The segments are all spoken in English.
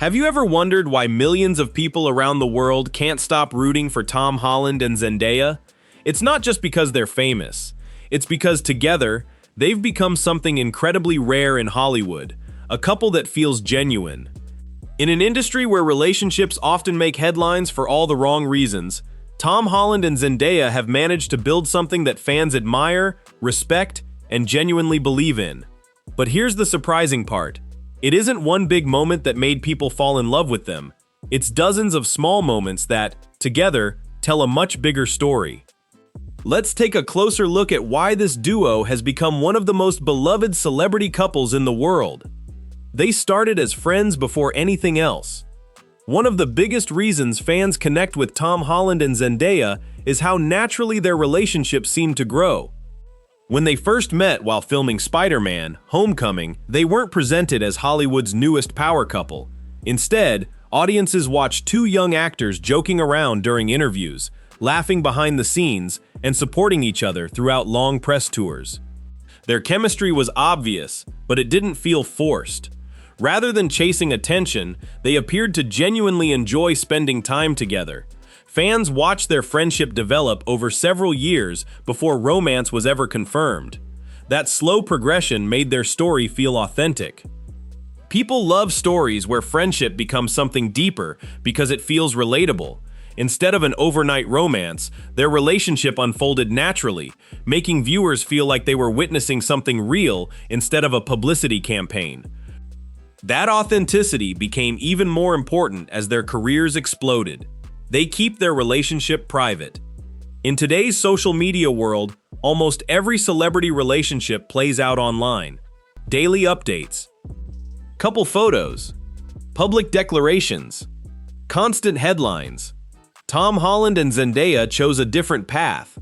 Have you ever wondered why millions of people around the world can't stop rooting for Tom Holland and Zendaya? It's not just because they're famous. It's because together, they've become something incredibly rare in Hollywood, a couple that feels genuine. In an industry where relationships often make headlines for all the wrong reasons, Tom Holland and Zendaya have managed to build something that fans admire, respect, and genuinely believe in. But here's the surprising part. It isn't one big moment that made people fall in love with them. It's dozens of small moments that, together, tell a much bigger story. Let's take a closer look at why this duo has become one of the most beloved celebrity couples in the world. They started as friends before anything else. One of the biggest reasons fans connect with Tom Holland and Zendaya is how naturally their relationship seemed to grow. When they first met while filming Spider-Man: Homecoming, they weren't presented as Hollywood's newest power couple. Instead, audiences watched two young actors joking around during interviews, laughing behind the scenes, and supporting each other throughout long press tours. Their chemistry was obvious, but it didn't feel forced. Rather than chasing attention, they appeared to genuinely enjoy spending time together. Fans watched their friendship develop over several years before romance was ever confirmed. That slow progression made their story feel authentic. People love stories where friendship becomes something deeper because it feels relatable. Instead of an overnight romance, their relationship unfolded naturally, making viewers feel like they were witnessing something real instead of a publicity campaign. That authenticity became even more important as their careers exploded. They keep their relationship private. In today's social media world, almost every celebrity relationship plays out online. Daily updates, couple photos, public declarations, constant headlines. Tom Holland and Zendaya chose a different path.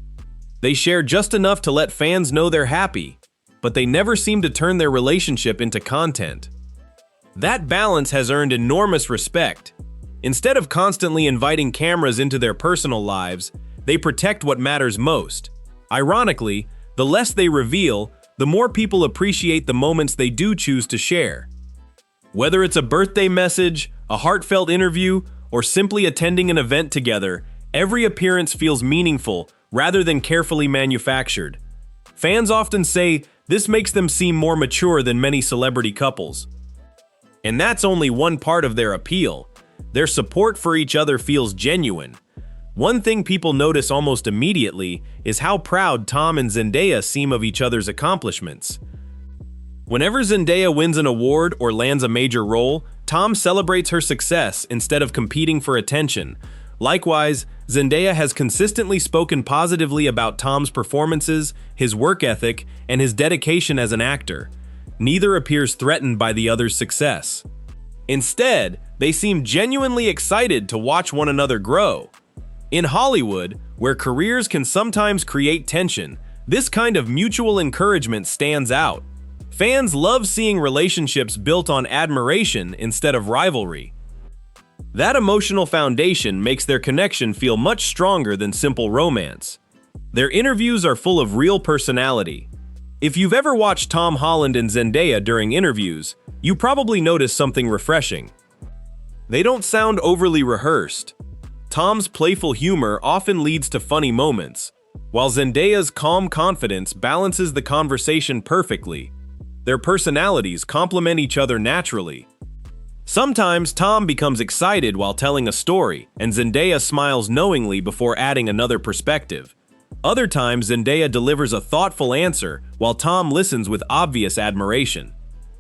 They share just enough to let fans know they're happy, but they never seem to turn their relationship into content. That balance has earned enormous respect. Instead of constantly inviting cameras into their personal lives, they protect what matters most. Ironically, the less they reveal, the more people appreciate the moments they do choose to share. Whether it's a birthday message, a heartfelt interview, or simply attending an event together, every appearance feels meaningful rather than carefully manufactured. Fans often say this makes them seem more mature than many celebrity couples. And that's only one part of their appeal. Their support for each other feels genuine. One thing people notice almost immediately is how proud Tom and Zendaya seem of each other's accomplishments. Whenever Zendaya wins an award or lands a major role, Tom celebrates her success instead of competing for attention. Likewise, Zendaya has consistently spoken positively about Tom's performances, his work ethic, and his dedication as an actor. Neither appears threatened by the other's success. Instead, they seem genuinely excited to watch one another grow. In Hollywood, where careers can sometimes create tension, this kind of mutual encouragement stands out. Fans love seeing relationships built on admiration instead of rivalry. That emotional foundation makes their connection feel much stronger than simple romance. Their interviews are full of real personality. If you've ever watched Tom Holland and Zendaya during interviews, you probably notice something refreshing. They don't sound overly rehearsed. Tom's playful humor often leads to funny moments, while Zendaya's calm confidence balances the conversation perfectly. Their personalities complement each other naturally. Sometimes Tom becomes excited while telling a story, and Zendaya smiles knowingly before adding another perspective. Other times, Zendaya delivers a thoughtful answer, while Tom listens with obvious admiration.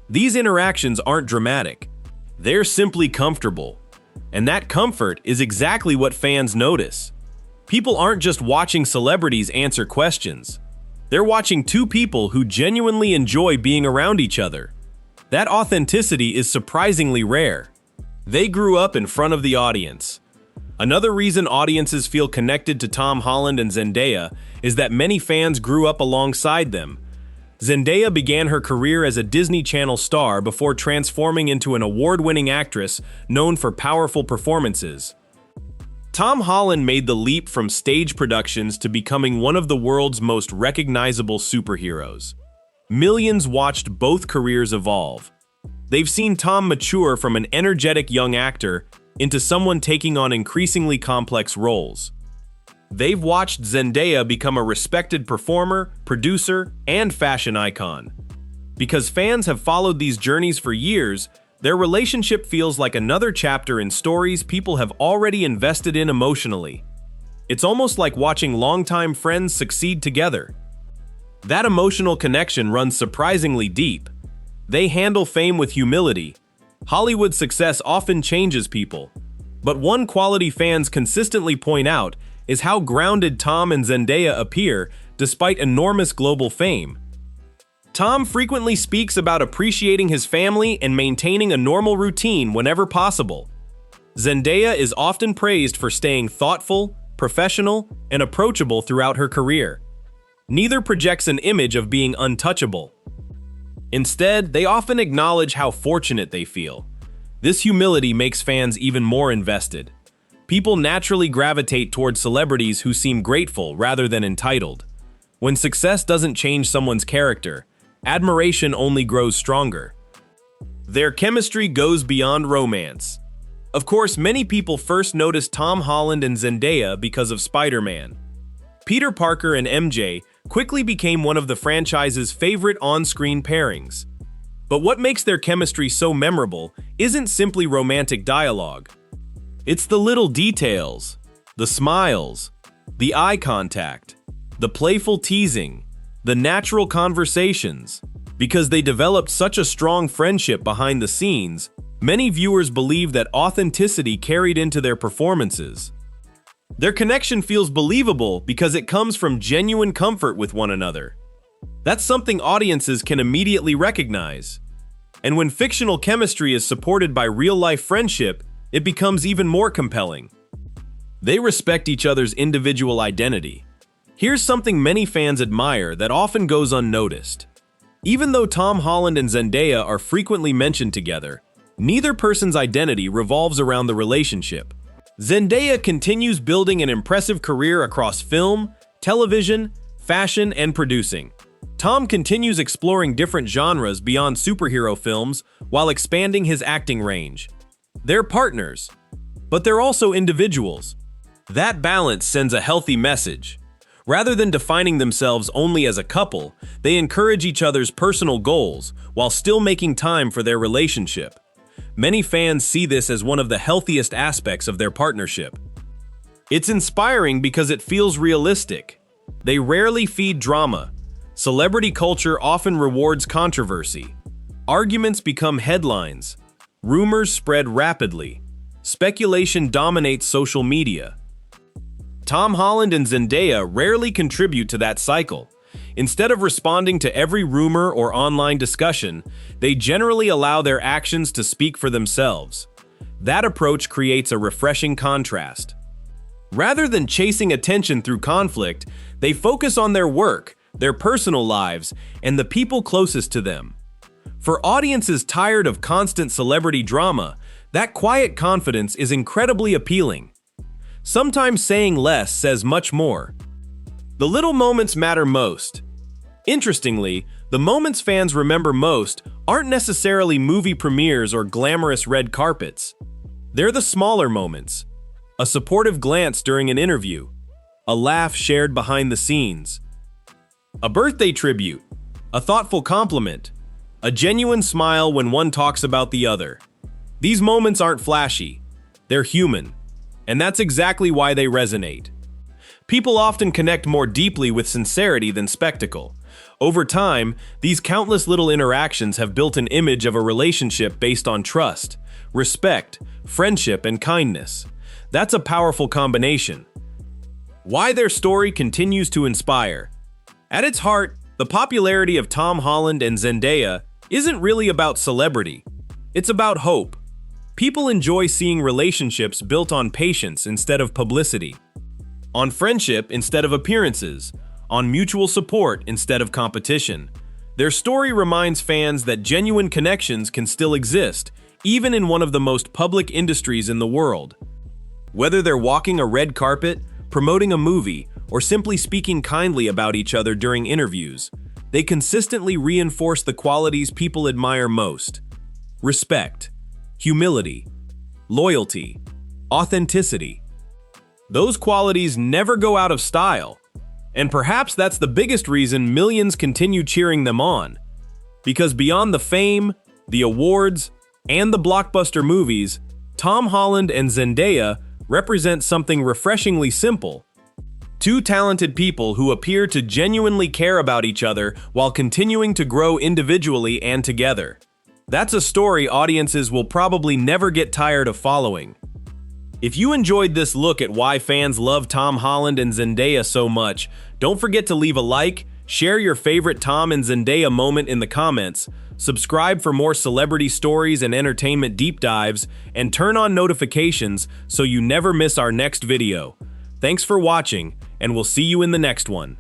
These interactions aren't dramatic. They're simply comfortable. And that comfort is exactly what fans notice. People aren't just watching celebrities answer questions. They're watching two people who genuinely enjoy being around each other. That authenticity is surprisingly rare. They grew up in front of the audience. Another reason audiences feel connected to Tom Holland and Zendaya is that many fans grew up alongside them. Zendaya began her career as a Disney Channel star before transforming into an award-winning actress known for powerful performances. Tom Holland made the leap from stage productions to becoming one of the world's most recognizable superheroes. Millions watched both careers evolve. They've seen Tom mature from an energetic young actor into someone taking on increasingly complex roles. They've watched Zendaya become a respected performer, producer, and fashion icon. Because fans have followed these journeys for years, their relationship feels like another chapter in stories people have already invested in emotionally. It's almost like watching longtime friends succeed together. That emotional connection runs surprisingly deep. They handle fame with humility. Hollywood success often changes people. But one quality fans consistently point out is how grounded Tom and Zendaya appear despite enormous global fame. Tom frequently speaks about appreciating his family and maintaining a normal routine whenever possible. Zendaya is often praised for staying thoughtful, professional, and approachable throughout her career. Neither projects an image of being untouchable. Instead, they often acknowledge how fortunate they feel. This humility makes fans even more invested. People naturally gravitate towards celebrities who seem grateful rather than entitled. When success doesn't change someone's character, admiration only grows stronger. Their chemistry goes beyond romance. Of course, many people first noticed Tom Holland and Zendaya because of Spider-Man. Peter Parker and MJ quickly became one of the franchise's favorite on-screen pairings. But what makes their chemistry so memorable isn't simply romantic dialogue. It's the little details, the smiles, the eye contact, the playful teasing, the natural conversations. Because they developed such a strong friendship behind the scenes, many viewers believe that authenticity carried into their performances. Their connection feels believable because it comes from genuine comfort with one another. That's something audiences can immediately recognize. And when fictional chemistry is supported by real-life friendship, it becomes even more compelling. They respect each other's individual identity. Here's something many fans admire that often goes unnoticed. Even though Tom Holland and Zendaya are frequently mentioned together, neither person's identity revolves around the relationship. Zendaya continues building an impressive career across film, television, fashion, and producing. Tom continues exploring different genres beyond superhero films while expanding his acting range. They're partners, but they're also individuals. That balance sends a healthy message. Rather than defining themselves only as a couple, they encourage each other's personal goals while still making time for their relationship. Many fans see this as one of the healthiest aspects of their partnership. It's inspiring because it feels realistic. They rarely feed drama. Celebrity culture often rewards controversy. Arguments become headlines. Rumors spread rapidly. Speculation dominates social media. Tom Holland and Zendaya rarely contribute to that cycle. Instead of responding to every rumor or online discussion, they generally allow their actions to speak for themselves. That approach creates a refreshing contrast. Rather than chasing attention through conflict, they focus on their work, their personal lives, and the people closest to them. For audiences tired of constant celebrity drama, that quiet confidence is incredibly appealing. Sometimes saying less says much more. The little moments matter most. Interestingly, the moments fans remember most aren't necessarily movie premieres or glamorous red carpets. They're the smaller moments. A supportive glance during an interview, a laugh shared behind the scenes, a birthday tribute, a thoughtful compliment, a genuine smile when one talks about the other. These moments aren't flashy, they're human, and that's exactly why they resonate. People often connect more deeply with sincerity than spectacle. Over time, these countless little interactions have built an image of a relationship based on trust, respect, friendship, and kindness. That's a powerful combination. Why their story continues to inspire. At its heart, the popularity of Tom Holland and Zendaya isn't really about celebrity. It's about hope. People enjoy seeing relationships built on patience instead of publicity, on friendship instead of appearances, on mutual support instead of competition. Their story reminds fans that genuine connections can still exist, even in one of the most public industries in the world. Whether they're walking a red carpet, promoting a movie, or simply speaking kindly about each other during interviews, they consistently reinforce the qualities people admire most: respect, humility, loyalty, authenticity. Those qualities never go out of style, and perhaps that's the biggest reason millions continue cheering them on. Because beyond the fame, the awards, and the blockbuster movies, Tom Holland and Zendaya represent something refreshingly simple. Two talented people who appear to genuinely care about each other while continuing to grow individually and together. That's a story audiences will probably never get tired of following. If you enjoyed this look at why fans love Tom Holland and Zendaya so much, don't forget to leave a like, share your favorite Tom and Zendaya moment in the comments, subscribe for more celebrity stories and entertainment deep dives, and turn on notifications so you never miss our next video. Thanks for watching, and we'll see you in the next one.